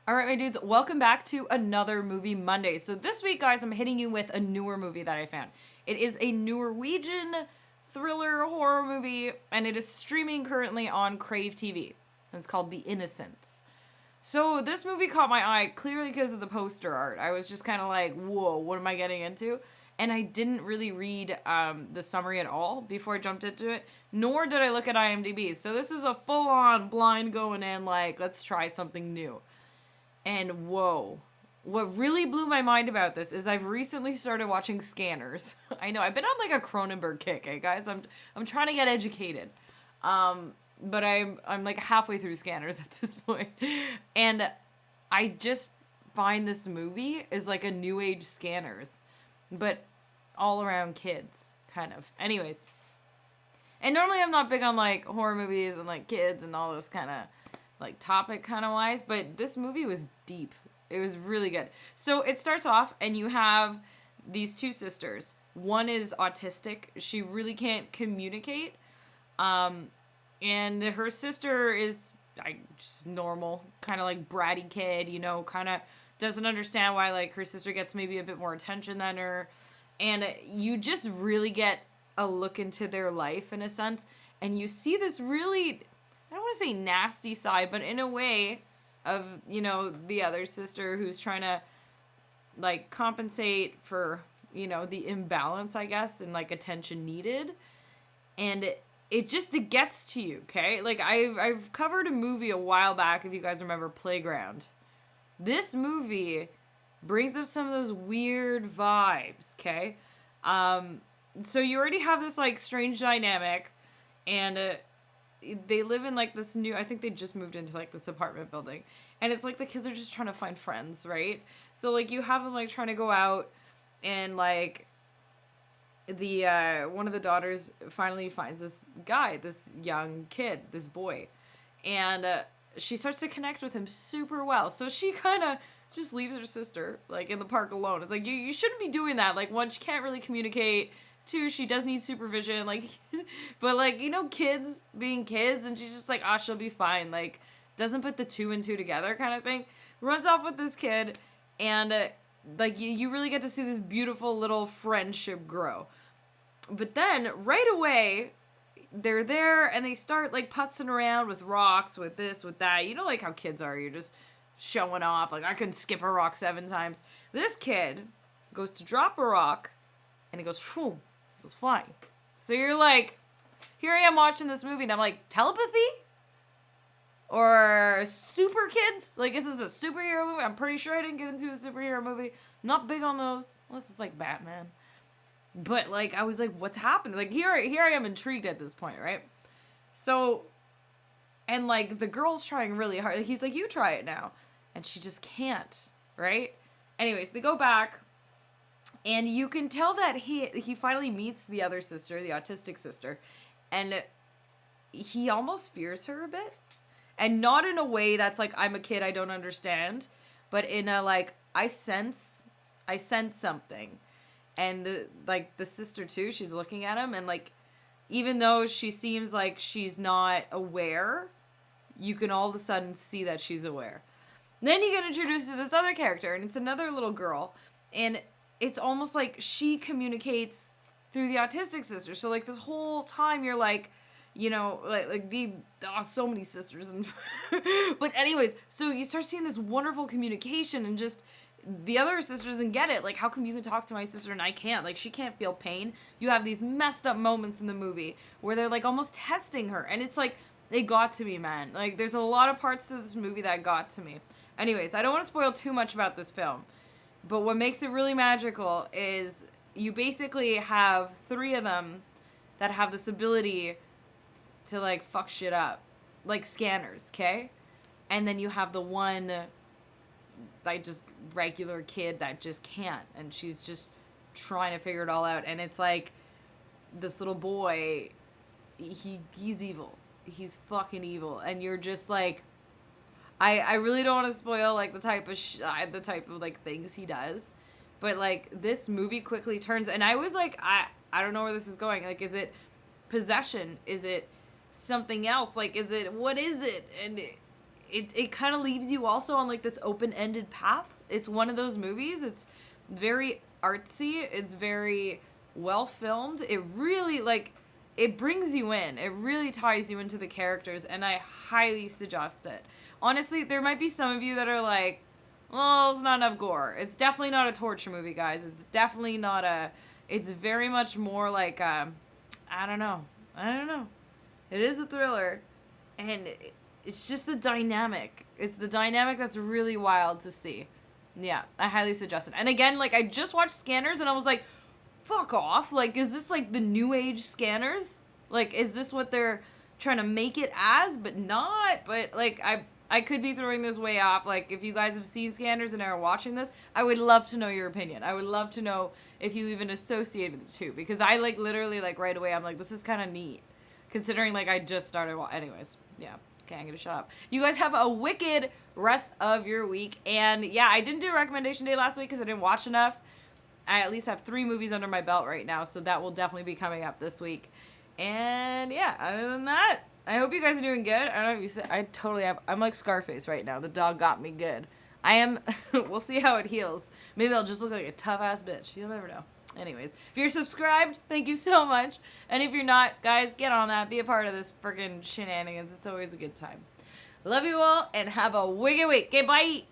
All right, my dudes, welcome back to another Movie Monday. So this week, guys, I'm hitting you with a newer movie that I found. It is a Norwegian thriller horror movie, and it is streaming currently on Crave TV. And it's called The Innocents. So this movie caught my eye clearly because of the poster art. I was just kind of like, whoa, what am I getting into? And I didn't really read the summary at all before I jumped into it, nor did I look at IMDb. So this was a full-on blind going in, like, let's try something new. And whoa, what really blew my mind about this is I've recently started watching Scanners. I know, I've been on like a Cronenberg kick, guys? I'm trying to get educated. But I'm like halfway through Scanners at this point. And I just find this movie is like a new age Scanners, but all around kids, kind of. Anyways. And normally I'm not big on like horror movies and like kids and all this kind of like topic kind of wise, but this movie was deep. It was really good. So it starts off and you have these two sisters. One is autistic. She really can't communicate. And her sister is like just normal, kind of like bratty kid, you know, kind of doesn't understand why like her sister gets maybe a bit more attention than her. And you just really get a look into their life in a sense. And you see this really, I don't want to say nasty side, but in a way of, you know, the other sister who's trying to, like, compensate for, you know, the imbalance, I guess, and, like, attention needed. And it gets to you, okay? Like, I've covered a movie a while back, if you guys remember, Playground. This movie brings up some of those weird vibes, okay? So you already have this, like, strange dynamic, and they live in like this new, I think they just moved into like this apartment building, and it's like the kids are just trying to find friends, right? So like you have them like trying to go out, and like the one of the daughters finally finds this guy, this young kid, this boy, and she starts to connect with him super well. So she kind of just leaves her sister like in the park alone. It's like you shouldn't be doing that. Like, one, she can't really communicate. Two, she does need supervision, like, but, like, you know, kids being kids, and she's just like, she'll be fine, like, doesn't put the two and two together kind of thing, runs off with this kid, and, like, you really get to see this beautiful little friendship grow. But then, right away, they're there, and they start, like, putzing around with rocks, with this, with that, you know, like how kids are, you're just showing off, like, I can skip a rock 7 times. This kid goes to drop a rock, and he goes, shoo. Was flying. So you're like, here I am watching this movie, and I'm like, telepathy? Or super kids? Like, is this a superhero movie? I'm pretty sure I didn't get into a superhero movie. I'm not big on those, unless it's like Batman. But like, I was like, what's happening? Like, here I am intrigued at this point, right? So, and like, the girl's trying really hard. Like, he's like, you try it now. And she just can't, right? Anyways, they go back. And you can tell that he finally meets the other sister, the autistic sister, and he almost fears her a bit. And not in a way that's like, I'm a kid, I don't understand, but in a like, I sense something. And the sister too, she's looking at him, and like, even though she seems like she's not aware, you can all of a sudden see that she's aware. And then you get introduced to this other character, and it's another little girl, and it's almost like she communicates through the autistic sister. So, like, this whole time you're like, you know, so many sisters. And but anyways, so you start seeing this wonderful communication, and just the other sister doesn't get it. Like, how come you can talk to my sister and I can't? Like, she can't feel pain. You have these messed up moments in the movie where they're, like, almost testing her. And it's like, it got to me, man. Like, there's a lot of parts to this movie that got to me. Anyways, I don't want to spoil too much about this film. But what makes it really magical is you basically have 3 of them that have this ability to, like, fuck shit up. Like scanners, okay? And then you have the one, like, just regular kid that just can't. And she's just trying to figure it all out. And it's like, this little boy, he's evil. He's fucking evil. And you're just like, I really don't want to spoil, like, the type of like, things he does. But, like, this movie quickly turns, and I was like, I don't know where this is going. Like, is it possession? Is it something else? Like, what is it? And it kind of leaves you also on like this open-ended path. It's one of those movies. It's very artsy. It's very well filmed. It really like it brings you in. It really ties you into the characters, and I highly suggest it. Honestly, there might be some of you that are like, well, it's not enough gore. It's definitely not a torture movie, guys. It's definitely not a... It's very much more like, I don't know. It is a thriller, and it's just the dynamic. It's the dynamic that's really wild to see. Yeah, I highly suggest it. And again, like, I just watched Scanners, and I was like, fuck off. Like, is this, like, the new age Scanners? Like, is this what they're trying to make it as, but not? But, like, I could be throwing this way off. Like, if you guys have seen Scanners and are watching this, I would love to know your opinion. I would love to know if you even associated the two. Because I, like, literally, like, right away, I'm like, this is kind of neat. Considering, like, I just started anyways, yeah. Okay, I'm gonna shut up. You guys have a wicked rest of your week. And, yeah, I didn't do a recommendation day last week because I didn't watch enough. I at least have 3 movies under my belt right now, so that will definitely be coming up this week. And, yeah, other than that, I hope you guys are doing good. I don't know if you said, I totally have, I'm like Scarface right now. The dog got me good. I am, we'll see how it heals. Maybe I'll just look like a tough-ass bitch. You'll never know. Anyways, if you're subscribed, thank you so much. And if you're not, guys, get on that. Be a part of this freaking shenanigans. It's always a good time. Love you all, and have a wicked week. Okay, bye.